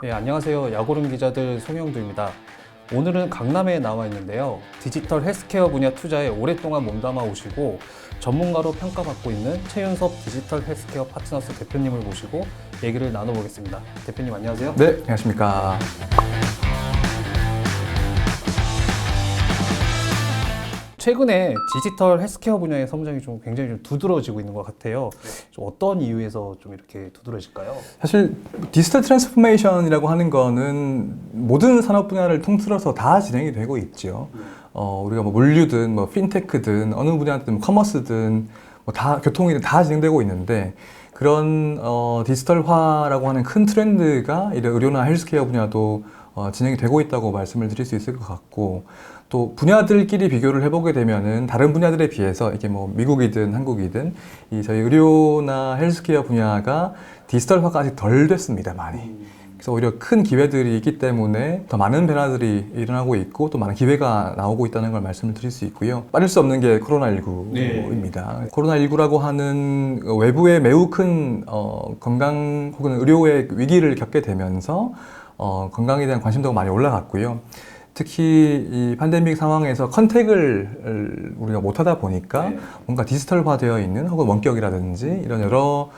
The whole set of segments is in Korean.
네, 안녕하세요. 야구름 기자들 송영두입니다. 오늘은 강남에 나와 있는데요. 디지털 헬스케어 분야 투자에 오랫동안 몸담아 오시고 전문가로 평가받고 있는 최윤섭 디지털 헬스케어 파트너스 대표님을 모시고 얘기를 나눠보겠습니다. 대표님 안녕하세요. 네, 안녕하십니까. 최근에 디지털 헬스케어 분야의 성장이 좀 굉장히 좀 두드러지고 있는 것 같아요. 좀 어떤 이유에서 좀 이렇게 두드러질까요? 사실 디지털 트랜스포메이션이라고 하는 거는 모든 산업 분야를 통틀어서 다 진행이 되고 있죠. 우리가 뭐 물류든 뭐 핀테크든 어느 분야든 커머스든 뭐 다 교통이든 다 진행되고 있는데 그런 디지털화라고 하는 큰 트렌드가 이런 의료나 헬스케어 분야도 진행이 되고 있다고 말씀을 드릴 수 있을 것 같고, 또 분야들끼리 비교를 해보게 되면은 다른 분야들에 비해서 이게 뭐 미국이든 한국이든 이 저희 의료나 헬스케어 분야가 디지털화가 아직 덜 됐습니다, 많이. 그래서 오히려 큰 기회들이 있기 때문에 더 많은 변화들이 일어나고 있고 또 많은 기회가 나오고 있다는 걸 말씀을 드릴 수 있고요. 빠질 수 없는 게 코로나19입니다. 네. 코로나19라고 하는 외부의 매우 큰 건강 혹은 의료의 위기를 겪게 되면서 건강에 대한 관심도가 많이 올라갔고요. 특히 이 팬데믹 상황에서 컨택을 우리가 못하다 보니까 뭔가 디지털화 되어 있는 혹은 원격이라든지 이런 여러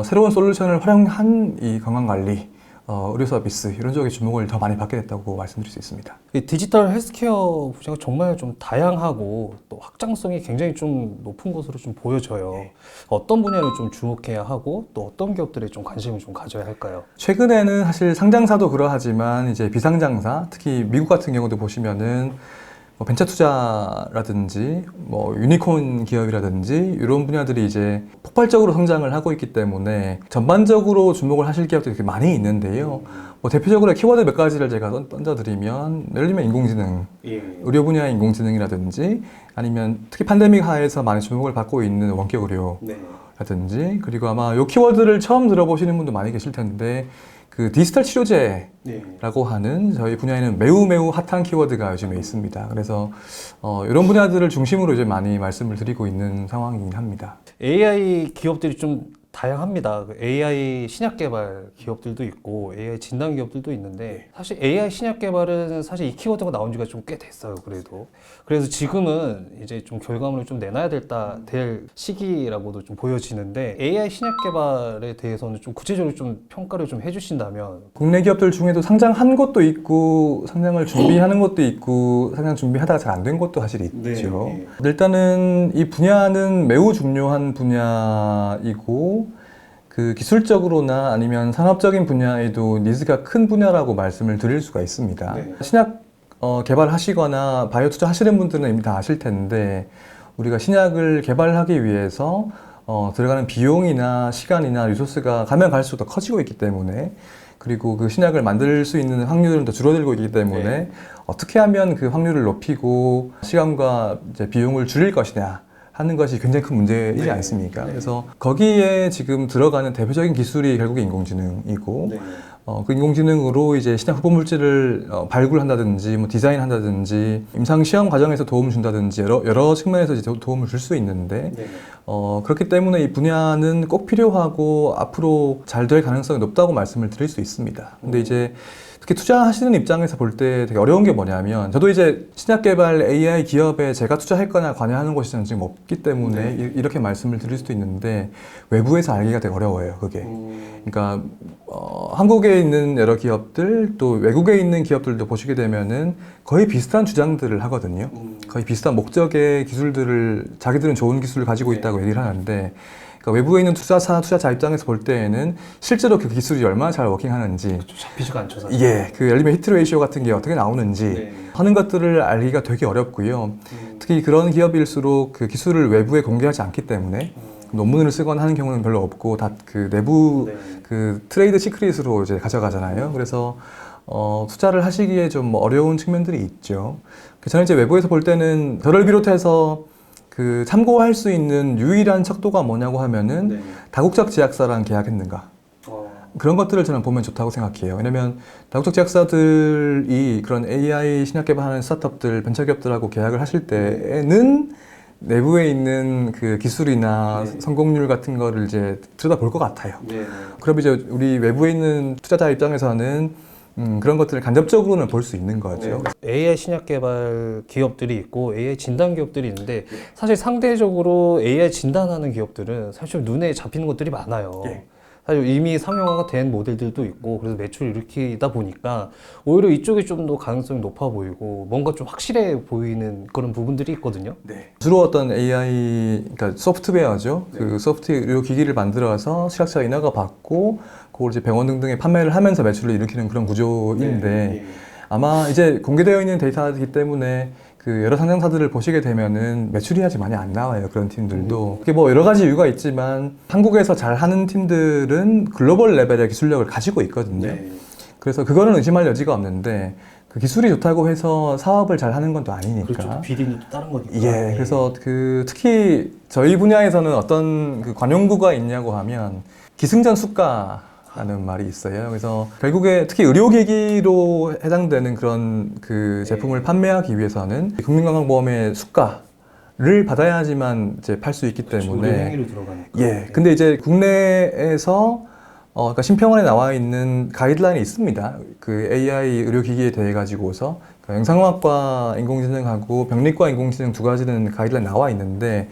새로운 솔루션을 활용한 이 건강관리, 의료 서비스 이런 쪽에 주목을 더 많이 받게 됐다고 말씀드릴 수 있습니다. 이 디지털 헬스케어 분야가 정말 좀 다양하고 또 확장성이 굉장히 좀 높은 것으로 좀 보여져요. 네. 어떤 분야를 좀 주목해야 하고 또 어떤 기업들에 좀 관심을 좀 가져야 할까요? 최근에는 사실 상장사도 그러하지만 이제 비상장사, 특히 미국 같은 경우도 보시면은 뭐 벤처 투자라든지 뭐 유니콘 기업이라든지 이런 분야들이 이제 폭발적으로 성장을 하고 있기 때문에 전반적으로 주목을 하실 기업들이 되게 많이 있는데요. 뭐 대표적으로 키워드 몇 가지를 제가 던져드리면, 예를 들면 인공지능, 의료 분야의 인공지능이라든지 아니면 특히 팬데믹 하에서 많이 주목을 받고 있는 원격 의료라든지, 그리고 아마 이 키워드를 처음 들어보시는 분도 많이 계실 텐데 그 디지털 치료제라고 하는 저희 분야에는 매우 핫한 키워드가 요즘에 있습니다. 그래서 이런 분야들을 중심으로 이제 많이 말씀을 드리고 있는 상황이긴 합니다. AI 기업들이 좀 다양합니다. AI 신약 개발 기업들도 있고 AI 진단 기업들도 있는데, 사실 AI 신약 개발은 사실 이 키워드가 나온 지가 좀 꽤 됐어요. 그래서 지금은 이제 좀 결과물을 좀 내놔야 될 시기라고도 좀 보여지는데, AI 신약 개발에 대해서는 좀 구체적으로 좀 평가를 좀 해주신다면. 국내 기업들 중에도 상장한 것도 있고 상장을 준비하는 것도 있고 상장 준비하다가 잘 안 된 것도 사실 있죠. 일단은 이 분야는 매우 중요한 분야이고 그 기술적으로나 아니면 산업적인 분야에도 니즈가 큰 분야라고 말씀을 드릴 수가 있습니다. 신약 개발하시거나 바이오 투자 하시는 분들은 이미 다 아실 텐데, 우리가 신약을 개발하기 위해서 들어가는 비용이나 시간이나 리소스가 가면 갈수록 더 커지고 있기 때문에, 그리고 그 신약을 만들 수 있는 확률은 더 줄어들고 있기 때문에 어떻게 하면 그 확률을 높이고 시간과 이제 비용을 줄일 것이냐 하는 것이 굉장히 큰 문제이지 않습니까? 그래서 거기에 지금 들어가는 대표적인 기술이 결국에 인공지능이고, 그 인공지능으로 이제 신약 후보 물질을 발굴한다든지, 뭐 디자인한다든지, 임상 시험 과정에서 도움을 준다든지 여러 측면에서 이제 도움을 줄 수 있는데, 그렇기 때문에 이 분야는 꼭 필요하고 앞으로 잘 될 가능성이 높다고 말씀을 드릴 수 있습니다. 근데 이제 특히 투자하시는 입장에서 볼 때 되게 어려운 게 뭐냐면, 저도 이제 신약 개발 AI 기업에 제가 투자할 거나 관여하는 것이 저는 지금 없기 때문에 이렇게 말씀을 드릴 수도 있는데, 외부에서 알기가 되게 어려워요, 그게. 그러니까 한국에 있는 여러 기업들 또 외국에 있는 기업들도 보시게 되면은 거의 비슷한 주장들을 하거든요. 거의 비슷한 목적의 기술들을, 자기들은 좋은 기술을 가지고 있다고 얘기를 하는데, 그러니까 외부에 있는 투자자 입장에서 볼 때에는 실제로 그 기술이 얼마나 잘 워킹하는지, 잡히지가 않죠, 사실. 그 예를 들면 히트 레이시오 같은 게 어떻게 나오는지 하는 것들을 알기가 되게 어렵고요. 특히 그런 기업일수록 그 기술을 외부에 공개하지 않기 때문에 논문을 쓰거나 하는 경우는 별로 없고 다 그 내부 그 트레이드 시크릿으로 이제 가져가잖아요. 그래서 투자를 하시기에 좀 어려운 측면들이 있죠. 저는 이제 외부에서 볼 때는 저를 비롯해서 그 참고할 수 있는 유일한 척도가 뭐냐고 하면은 다국적 제약사랑 계약했는가, 그런 것들을 저는 보면 좋다고 생각해요. 왜냐면 다국적 제약사들이 그런 AI 신약 개발하는 스타트업들, 벤처기업들하고 계약을 하실 때에는 내부에 있는 그 기술이나 네. 성공률 같은 거를 이제 들여다볼 것 같아요. 네. 그럼 이제 우리 외부에 있는 투자자 입장에서는 그런 것들을 간접적으로는 볼 수 있는 거죠. AI 신약 개발 기업들이 있고 AI 진단 기업들이 있는데 사실 상대적으로 AI 진단하는 기업들은 사실 눈에 잡히는 것들이 많아요. 예. 사실 이미 상용화가 된 모델들도 있고 그래서 매출을 일으키다 보니까 오히려 이쪽이 좀 더 가능성이 높아 보이고 뭔가 좀 확실해 보이는 그런 부분들이 있거든요. 주로 어떤 AI, 그러니까 소프트웨어죠. 그 소프트웨어 의료 기기를 만들어서 실학자 인허가 받고 그걸 이제 병원 등등에 판매를 하면서 매출을 일으키는 그런 구조인데 아마 이제 공개되어 있는 데이터이기 때문에 그 여러 상장사들을 보시게 되면은 매출이 아직 많이 안 나와요. 그런 팀들도. 그게 뭐 여러 가지 이유가 있지만 한국에서 잘 하는 팀들은 글로벌 레벨의 기술력을 가지고 있거든요. 그래서 그거는 의심할 여지가 없는데 그 기술이 좋다고 해서 사업을 잘 하는 건 또 아니니까. 그렇죠. 비리는 또 다른 거니까. 예, 그래서 그 특히 저희 분야에서는 어떤 그 관용구가 있냐고 하면 기승전 숙가라는 말이 있어요. 그래서 결국에 특히 의료기기로 해당되는 그런 그 제품을 판매하기 위해서는 국민건강보험의 수가를 받아야지만 이제 팔 수 있기 때문에. 행위로 들어가니까. 예, 근데 이제 국내에서 그러니까 심평원에 나와 있는 가이드라인이 있습니다. 그 AI 의료기기에 대해 가지고서 영상의학과 인공지능하고 병리과 인공지능 두 가지는 가이드라인 나와 있는데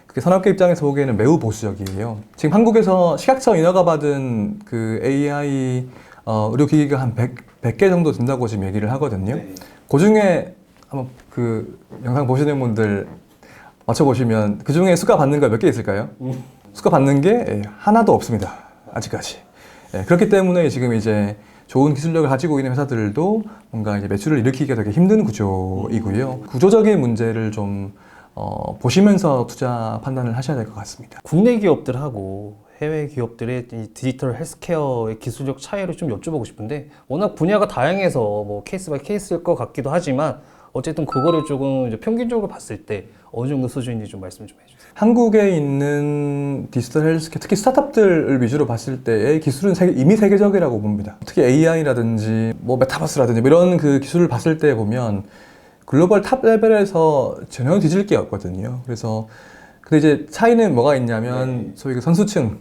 그게 산업계 입장에서 보기에는 매우 보수적이에요. 지금 한국에서 식약처 인허가 받은 그 AI 의료기기가 한 100개 정도 된다고 지금 얘기를 하거든요. 그 중에 한번 그 영상 보시는 분들 맞춰보시면 그 중에 수가 받는 거 몇 개 있을까요? 수가 받는 게 하나도 없습니다. 아직까지. 그렇기 때문에 지금 이제 좋은 기술력을 가지고 있는 회사들도 뭔가 이제 매출을 일으키기가 되게 힘든 구조이고요. 구조적인 문제를 좀 보시면서 투자 판단을 하셔야 될 것 같습니다. 국내 기업들하고 해외 기업들의 이 디지털 헬스케어의 기술력 차이를 좀 여쭤보고 싶은데 워낙 분야가 다양해서 뭐 케이스 바이 케이스일 것 같기도 하지만 어쨌든 그거를 조금 이제 평균적으로 봤을 때 어느 정도 수준인지 좀 말씀 좀 해주세요. 한국에 있는 디지털 헬스케어, 특히 스타트업들을 위주로 봤을 때의 기술은 이미 세계적이라고 봅니다. 특히 AI라든지 뭐 메타버스라든지 뭐 이런 그 기술을 봤을 때 보면 글로벌 탑 레벨에서 전혀 뒤질 게 없거든요. 그래서 근데 이제 차이는 뭐가 있냐면 소위 그 선수층이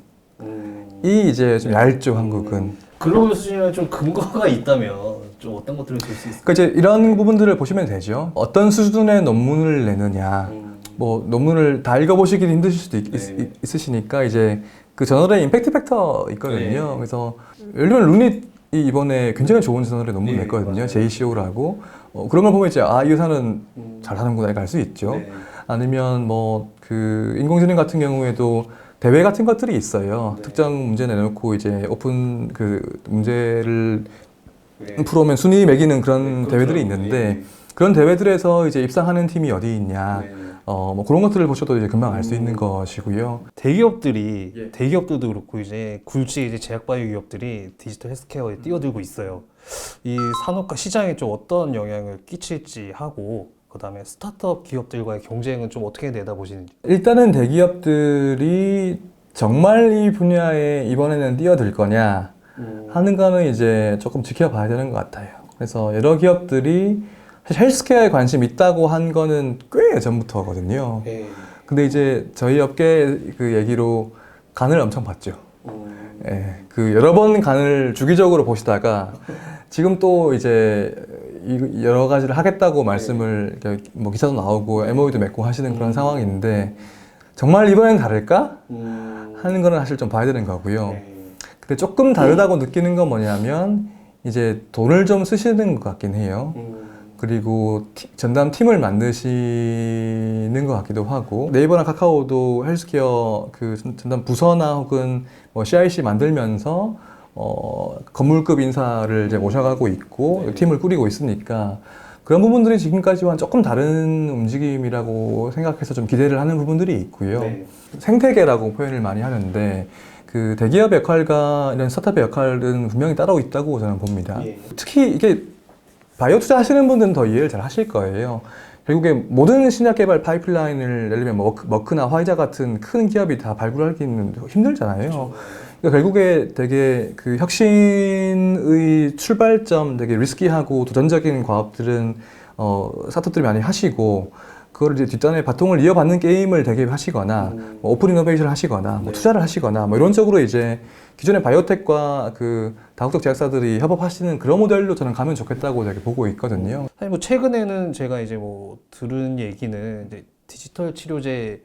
이제 좀 얇죠, 한국은. 글로벌 수준에 좀 근거가 있다면 좀 어떤 것들을 줄 수 있을까요? 그러니까 이제 이런 부분들을 보시면 되죠. 어떤 수준의 논문을 내느냐, 뭐 논문을 다 읽어보시기는 힘드실 수도 있으시니까 이제 그 저널에 임팩트 팩터 있거든요. 그래서 예를 들면 룬잇이 이번에 굉장히 좋은 저널에 논문 냈거든요. JCO라고. 그런 걸 보면 이제 이 회사는 잘하는구나 이렇게 알 수 있죠. 아니면 뭐 그 인공지능 같은 경우에도 대회 같은 것들이 있어요. 특정 문제 내놓고 이제 오픈 그 문제를 풀어오면 순위 매기는 그런 대회들이 있는데 그런 대회들에서 이제 입상하는 팀이 어디 있냐, 뭐 그런 것들을 보셔도 이제 금방 알 수 있는 것이고요. 대기업들이 대기업들도 그렇고 이제 굴지 이제 제약바이오 기업들이 디지털 헬스케어에 뛰어들고 있어요. 이 산업과 시장에 좀 어떤 영향을 끼칠지 하고 그다음에 스타트업 기업들과의 경쟁은 좀 어떻게 내다보시는지. 일단은 대기업들이 정말 이 분야에 이번에는 뛰어들 거냐 하는 거는 이제 조금 지켜봐야 되는 것 같아요. 그래서 여러 기업들이 사실 헬스케어에 관심 있다고 한 거는 꽤 예전부터거든요. 근데 이제 저희 업계 그 얘기로 간을 엄청 봤죠. 그 여러 번 간을 주기적으로 보시다가 지금 또 이제 여러 가지를 하겠다고 말씀을 뭐 기사도 나오고 MOU도 맺고 하시는 그런 상황인데 정말 이번엔 다를까 하는 거는 사실 좀 봐야 되는 거고요. 근데 조금 다르다고 느끼는 건 뭐냐면 이제 돈을 좀 쓰시는 것 같긴 해요. 그리고 전담 팀을 만드시는 것 같기도 하고 네이버나 카카오도 헬스케어 그 전담 부서나 혹은 뭐 CIC 만들면서 건물급 인사를 이제 모셔가고 있고 팀을 꾸리고 있으니까 그런 부분들이 지금까지와는 조금 다른 움직임이라고 생각해서 좀 기대를 하는 부분들이 있고요. 생태계라고 표현을 많이 하는데 그 대기업 역할과 이런 스타트업의 역할은 분명히 따로 있다고 저는 봅니다. 특히 이게 바이오 투자 하시는 분들은 더 이해를 잘 하실 거예요. 결국에 모든 신약 개발 파이프라인을 예를 들면 머크나 화이자 같은 큰 기업이 다 발굴하기는 힘들잖아요. 그러니까 결국에 되게 그 혁신의 출발점 되게 리스키하고 도전적인 과업들은 스타트업들이 많이 하시고 그걸 이제 뒷단에 바통을 이어받는 게임을 되게 하시거나 뭐 오픈 이노베이션을 하시거나 뭐 투자를 하시거나 뭐 이런 쪽으로 이제 기존의 바이오텍과 그 다국적 제약사들이 협업하시는 그런 모델로 저는 가면 좋겠다고 되게 보고 있거든요. 사실 뭐 최근에는 제가 이제 뭐 들은 얘기는 이제 디지털 치료제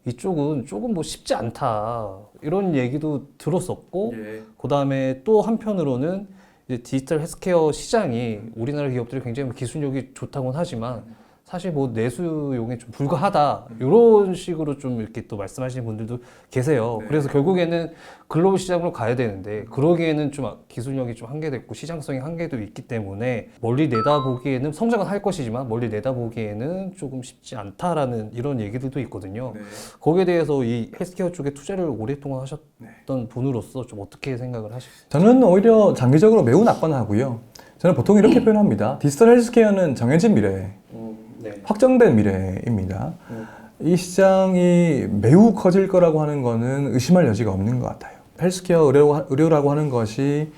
이쪽은 조금 뭐 쉽지 않다 이런 얘기도 들었었고 그 다음에 또 한편으로는 이제 디지털 헬스케어 시장이 우리나라 기업들이 굉장히 기술력이 좋다고는 하지만 사실 뭐 내수용에 좀 불과하다 이런 식으로 좀 이렇게 또 말씀하시는 분들도 계세요. 그래서 결국에는 글로벌 시장으로 가야 되는데 그러기에는 좀 기술력이 좀 한계도 있고 시장성이 한계도 있기 때문에 멀리 내다보기에는 성장은 할 것이지만 멀리 내다보기에는 조금 쉽지 않다라는 이런 얘기들도 있거든요. 거기에 대해서 이 헬스케어 쪽에 투자를 오랫동안 하셨던 분으로서 좀 어떻게 생각을 하실까요? 저는 오히려 장기적으로 매우 낙관하고요. 저는 보통 이렇게 표현합니다. 디지털 헬스케어는 정해진 미래, 확정된 미래입니다. 이 시장이 매우 커질 거라고 하는 거는 의심할 여지가 없는 것 같아요. 헬스케어 의료라고 하는 것이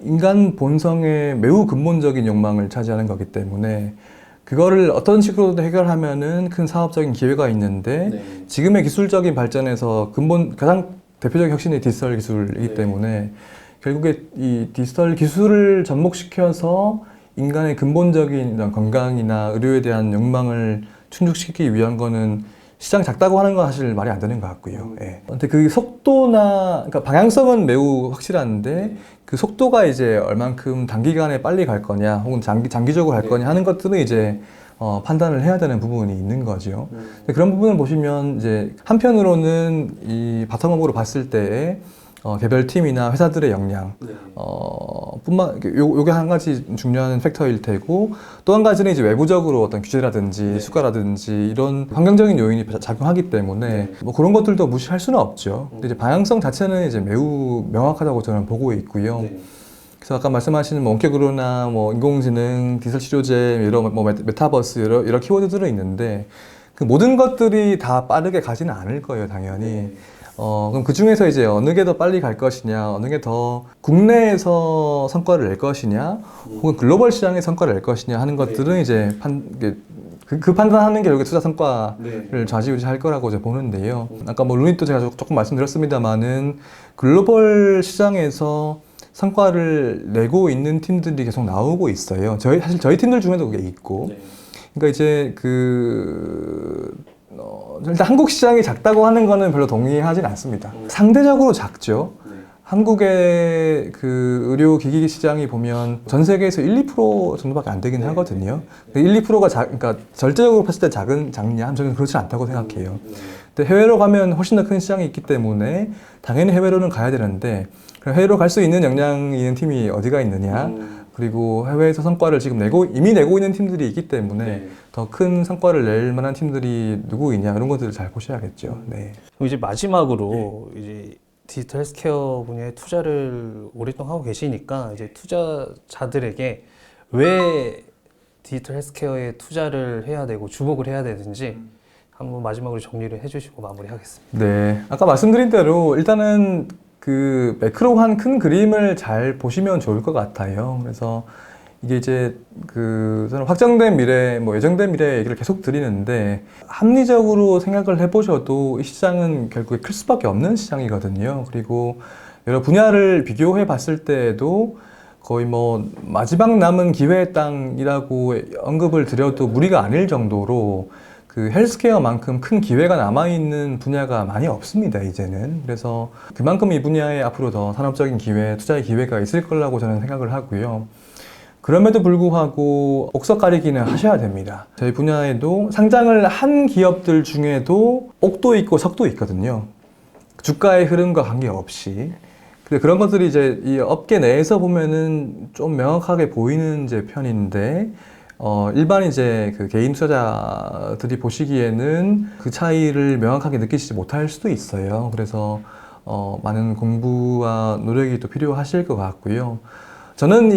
인간 본성의 매우 근본적인 욕망을 차지하는 거기 때문에 그거를 어떤 식으로든 해결하면은 큰 사업적인 기회가 있는데 지금의 기술적인 발전에서 가장 대표적인 혁신이 디지털 기술이기 때문에 결국에 이 디지털 기술을 접목시켜서 인간의 근본적인 이런 건강이나 의료에 대한 욕망을 충족시키기 위한 거는 시장 작다고 하는 건 사실 말이 안 되는 것 같고요. 근데 그 속도나, 그러니까 방향성은 매우 확실한데 그 속도가 이제 얼만큼 단기간에 빨리 갈 거냐, 혹은 장기적으로 갈 거냐 하는 것들은 이제 판단을 해야 되는 부분이 있는 거죠. 그런 부분을 보시면 이제 한편으로는 이 바텀업으로 봤을 때 개별 팀이나 회사들의 역량, 요게 한 가지 중요한 팩터일 테고, 또 한 가지는 이제 외부적으로 어떤 규제라든지 수가라든지 이런 환경적인 요인이 작용하기 때문에 뭐 그런 것들도 무시할 수는 없죠. 근데 이제 방향성 자체는 이제 매우 명확하다고 저는 보고 있고요. 그래서 아까 말씀하신 뭐 원격의료나 뭐 인공지능, 디지털 치료제, 이런 뭐 메타버스 이런 키워드들은 있는데 그 모든 것들이 다 빠르게 가지는 않을 거예요, 당연히. 그럼 그 중에서 이제 어느 게 더 빨리 갈 것이냐, 어느 게 더 국내에서 성과를 낼 것이냐, 혹은 글로벌 시장에 성과를 낼 것이냐 하는 것들은 이제 그 판단하는 게 결국에 투자 성과를 좌지우지할 거라고 제가 보는데요. 아까 뭐 루닛도 제가 조금 말씀드렸습니다만은 글로벌 시장에서 성과를 내고 있는 팀들이 계속 나오고 있어요. 사실 저희 팀들 중에도 그게 있고. 그러니까 이제 일단 한국 시장이 작다고 하는 거는 별로 동의하진 않습니다. 상대적으로 작죠. 한국의 그 의료기기 시장이 보면 전 세계에서 1, 2% 정도밖에 안 되긴 하거든요. 1, 2%가 그러니까 절대적으로 봤을 때 작냐? 저는 그렇지 않다고 생각해요. 근데 해외로 가면 훨씬 더 큰 시장이 있기 때문에 당연히 해외로는 가야 되는데 해외로 갈 수 있는 역량이 있는 팀이 어디가 있느냐? 그리고 해외에서 성과를 지금 이미 내고 있는 팀들이 있기 때문에 더 큰 성과를 낼 만한 팀들이 누구이냐 이런 것들을 잘 보셔야겠죠. 네. 그럼 이제 마지막으로 이제 디지털 헬스케어 분야에 투자를 오랫동안 하고 계시니까 이제 투자자들에게 왜 디지털 헬스케어에 투자를 해야 되고 주목을 해야 되는지 한번 마지막으로 정리를 해주시고 마무리하겠습니다. 네, 아까 말씀드린 대로 일단은 그 매크로한 큰 그림을 잘 보시면 좋을 것 같아요. 그래서 이게 이제 저는 확정된 미래, 뭐 예정된 미래 얘기를 계속 드리는데 합리적으로 생각을 해보셔도 이 시장은 결국에 클 수밖에 없는 시장이거든요. 그리고 여러 분야를 비교해 봤을 때에도 거의 뭐 마지막 남은 기회의 땅이라고 언급을 드려도 무리가 아닐 정도로 그 헬스케어만큼 큰 기회가 남아있는 분야가 많이 없습니다, 이제는. 그래서 그만큼 이 분야에 앞으로 더 산업적인 기회, 투자의 기회가 있을 거라고 저는 생각을 하고요. 그럼에도 불구하고 옥석 가리기는 하셔야 됩니다. 저희 분야에도 상장을 한 기업들 중에도 옥도 있고 석도 있거든요. 주가의 흐름과 관계없이. 근데 그런 것들이 이제 이 업계 내에서 보면은 좀 명확하게 보이는 이제 편인데, 일반 이제 그 개인 투자자들이 보시기에는 그 차이를 명확하게 느끼시지 못할 수도 있어요. 그래서 많은 공부와 노력이 또 필요하실 것 같고요. 저는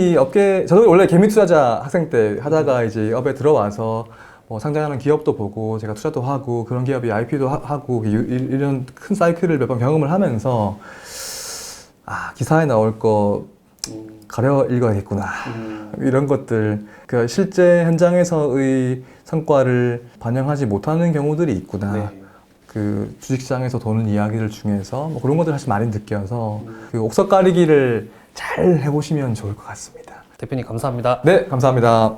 저도 원래 개미 투자자 학생 때 하다가 이제 이 업에 들어와서 뭐 상장하는 기업도 보고 제가 투자도 하고 그런 기업이 IP도 하고 이런 큰 사이클을 몇 번 경험을 하면서 기사에 나올 거 가려 읽어야겠구나. 이런 것들, 그 실제 현장에서의 성과를 반영하지 못하는 경우들이 있구나. 네. 그 주식시장에서 도는 이야기들 중에서 뭐 그런 것들 사실 많이 느껴서 그 옥석 가리기를 잘 해보시면 좋을 것 같습니다. 대표님 감사합니다. 네, 감사합니다.